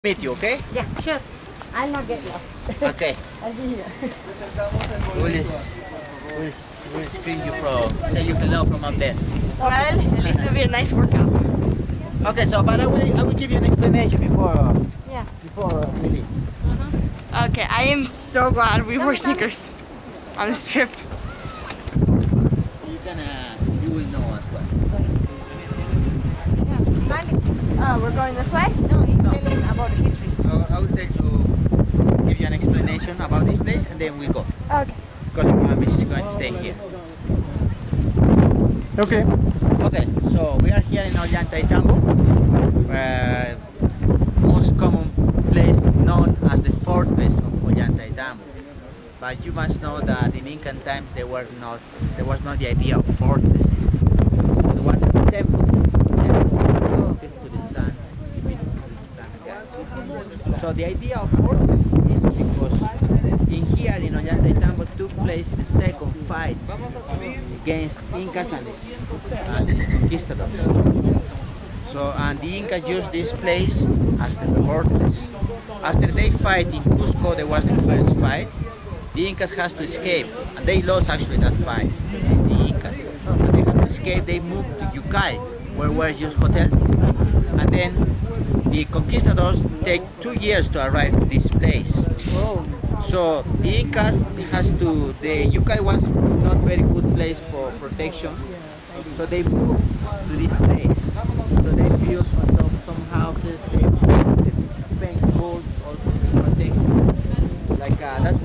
meet you, okay? Yeah, sure. I'll not get lost. Okay. I'll be here. We'll screen you from, say you hello from up there. Well, at least it'll be a nice workout. Okay, so but I will give you an explanation before Yeah. we leave. Okay, I am so glad we wore sneakers on this trip. You will know as well. We're going this way? No, he's telling about history. I will give you an explanation about this place and then we go. Okay. Because your mom is going to stay here. Okay. Okay, so we are here in Ollantaytambo, most common place known as the fortress of Ollantaytambo. But you must know that in Incan times there was not the idea of fortresses. There was a temple to the sun. So the idea of fortress is because in here in Ollantaytambo took place the second fight against Incas and conquistadors. So, and the Incas used this place as the fortress. After they fight in Cusco, there was the first fight. The Incas has to escape, and they lost actually that fight, the Incas. And they had to escape, they moved to Yucay, where was just hotel. And then the conquistadors take 2 years to arrive to this place. So the Incas the Yucay was not very good place for protection. So they moved to this place. So they built on top some houses, they built fence walls also to protect. That's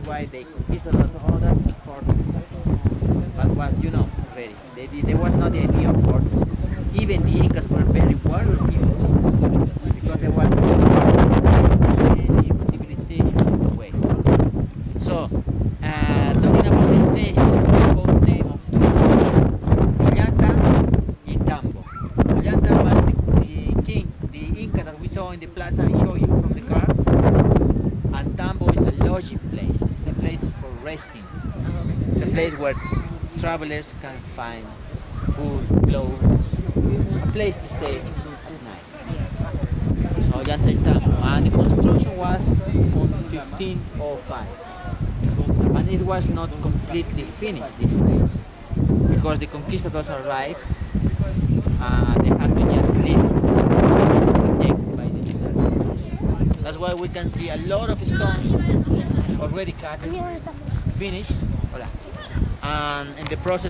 why they conquistadors. Oh, that's a fortress. But was already there was not the idea of fortresses. Even the Incas were very warrior people because they were any civilization in a way. So talking about this place is called the name of two Ollanta and Tambo. Ollanta was the king, the Inca that we saw in the plaza I showed you from the car. And Tambo is a lodging place. It's a place for resting. It's a place where travelers can find food, clothes, a place to stay at night. So Ollantaytambo, and the construction was on 1505, and it was not completely finished, this place, because the conquistadors arrived and they had to just leave protected by the settlers. That's why we can see a lot of stones already cut, finished, and in the process